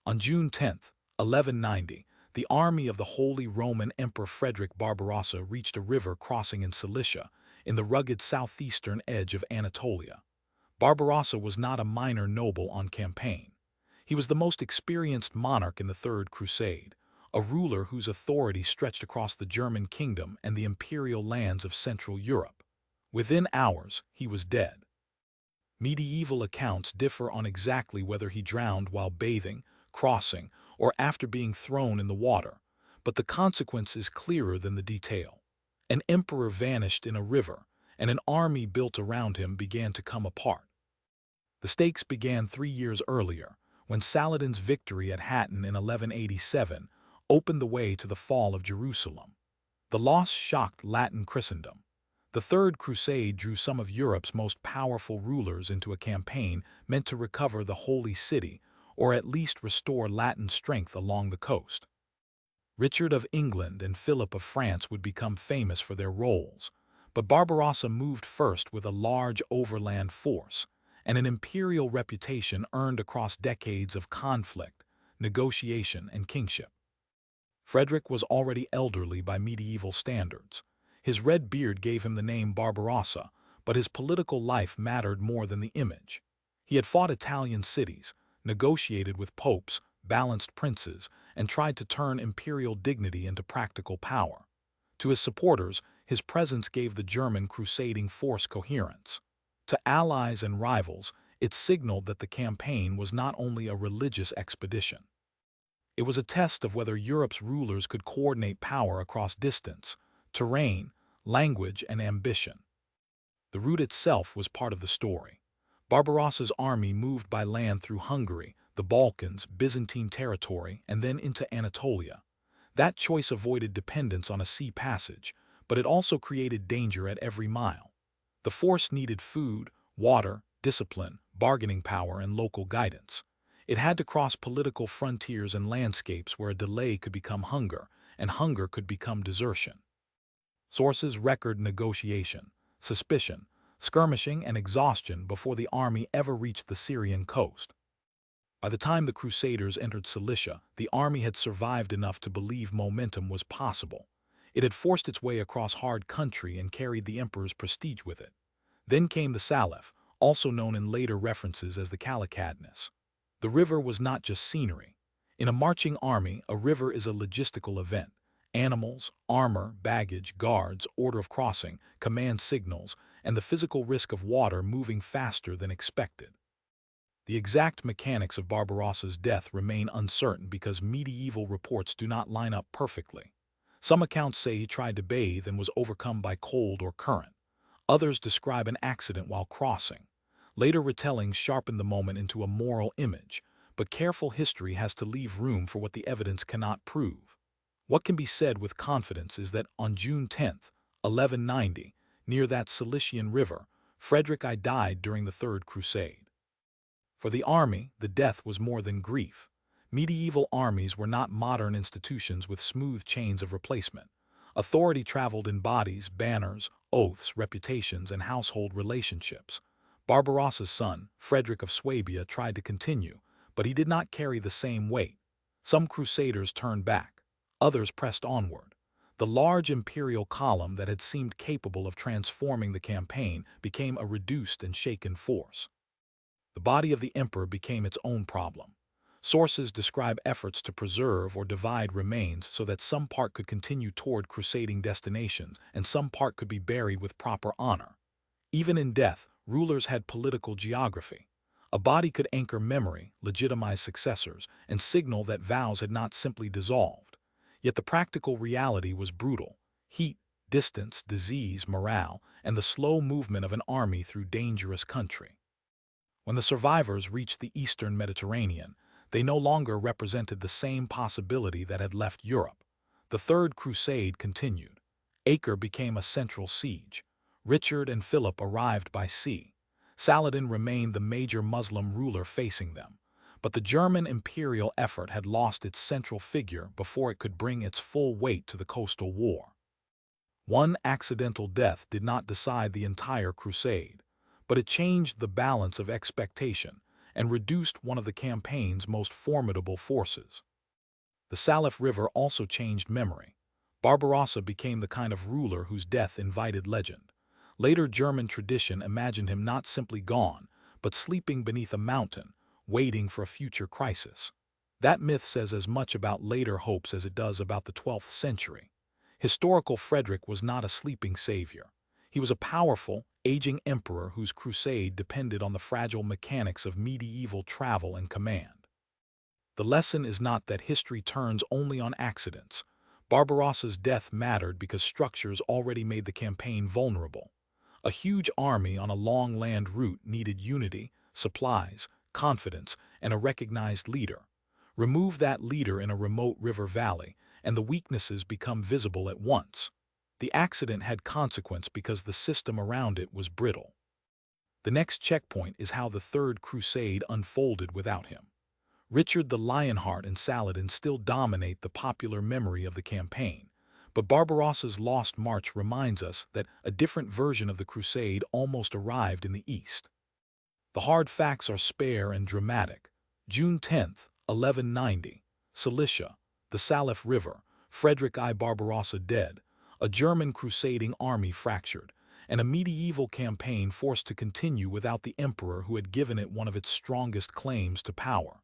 On June 10, 1190, the army of the Holy Roman Emperor Frederick Barbarossa reached a river crossing in Cilicia, in the rugged southeastern edge of Anatolia. Barbarossa was not a minor noble on campaign. He was the most experienced monarch in the Third Crusade, a ruler whose authority stretched across the German kingdom and the imperial lands of Central Europe. Within hours, he was dead. Medieval accounts differ on exactly whether he drowned while bathing, crossing, or after being thrown in the water, but the consequence is clearer than the detail. An emperor vanished in a river, and an army built around him began to come apart. The stakes began 3 years earlier, when Saladin's victory at Hattin in 1187 opened the way to the fall of Jerusalem. The loss shocked Latin Christendom. The Third Crusade drew some of Europe's most powerful rulers into a campaign meant to recover the Holy City, or at least restore Latin strength along the coast. Richard of England and Philip of France would become famous for their roles, but Barbarossa moved first with a large overland force and an imperial reputation earned across decades of conflict, negotiation, and kingship. Frederick was already elderly by medieval standards. His red beard gave him the name Barbarossa, but his political life mattered more than the image. He had fought Italian cities, negotiated with popes, balanced princes, and tried to turn imperial dignity into practical power. To his supporters, his presence gave the German crusading force coherence. To allies and rivals, it signaled that the campaign was not only a religious expedition. It was a test of whether Europe's rulers could coordinate power across distance, terrain, language, and ambition. The route itself was part of the story. Barbarossa's army moved by land through Hungary, the Balkans, Byzantine territory, and then into Anatolia. That choice avoided dependence on a sea passage, but it also created danger at every mile. The force needed food, water, discipline, bargaining power, and local guidance. It had to cross political frontiers and landscapes where a delay could become hunger, and hunger could become desertion. Sources record negotiation, suspicion, skirmishing, and exhaustion before the army ever reached the Syrian coast. By the time the Crusaders entered Cilicia, the army had survived enough to believe momentum was possible. It had forced its way across hard country and carried the emperor's prestige with it. Then came the Saleph, also known in later references as the Kalakadnis. The river was not just scenery. In a marching army, a river is a logistical event. Animals, armor, baggage, guards, order of crossing, command signals, and the physical risk of water moving faster than expected. The exact mechanics of Barbarossa's death remain uncertain because medieval reports do not line up perfectly. Some accounts say he tried to bathe and was overcome by cold or current. Others describe an accident while crossing. Later retellings sharpen the moment into a moral image, but careful history has to leave room for what the evidence cannot prove. What can be said with confidence is that on June 10, 1190, near that Cilician river, Frederick I died during the Third Crusade. For the army, the death was more than grief. Medieval armies were not modern institutions with smooth chains of replacement. Authority traveled in bodies, banners, oaths, reputations, and household relationships. Barbarossa's son, Frederick of Swabia, tried to continue, but he did not carry the same weight. Some crusaders turned back. Others pressed onward. The large imperial column that had seemed capable of transforming the campaign became a reduced and shaken force. The body of the emperor became its own problem. Sources describe efforts to preserve or divide remains so that some part could continue toward crusading destinations and some part could be buried with proper honor. Even in death, rulers had political geography. A body could anchor memory, legitimize successors, and signal that vows had not simply dissolved. Yet the practical reality was brutal. Heat, distance, disease, morale, and the slow movement of an army through dangerous country. When the survivors reached the eastern Mediterranean, they no longer represented the same possibility that had left Europe. The Third Crusade continued. Acre became a central siege. Richard and Philip arrived by sea. Saladin remained the major Muslim ruler facing them, but the German imperial effort had lost its central figure before it could bring its full weight to the coastal war. One accidental death did not decide the entire crusade, but it changed the balance of expectation and reduced one of the campaign's most formidable forces. The Saleph River also changed memory. Barbarossa became the kind of ruler whose death invited legend. Later German tradition imagined him not simply gone, but sleeping beneath a mountain, waiting for a future crisis. That myth says as much about later hopes as it does about the 12th century. Historical Frederick was not a sleeping savior. He was a powerful, aging emperor whose crusade depended on the fragile mechanics of medieval travel and command. The lesson is not that history turns only on accidents. Barbarossa's death mattered because structures already made the campaign vulnerable. A huge army on a long land route needed unity, supplies, confidence, and a recognized leader. Remove that leader in a remote river valley, and the weaknesses become visible at once. The accident had consequence because the system around it was brittle. The next checkpoint is how the Third Crusade unfolded without him. Richard the Lionheart and Saladin still dominate the popular memory of the campaign, but Barbarossa's Lost March reminds us that a different version of the Crusade almost arrived in the East. The hard facts are spare and dramatic. June 10th, 1190, Cilicia, the Saleph River, Frederick I. Barbarossa dead, a German crusading army fractured, and a medieval campaign forced to continue without the emperor who had given it one of its strongest claims to power.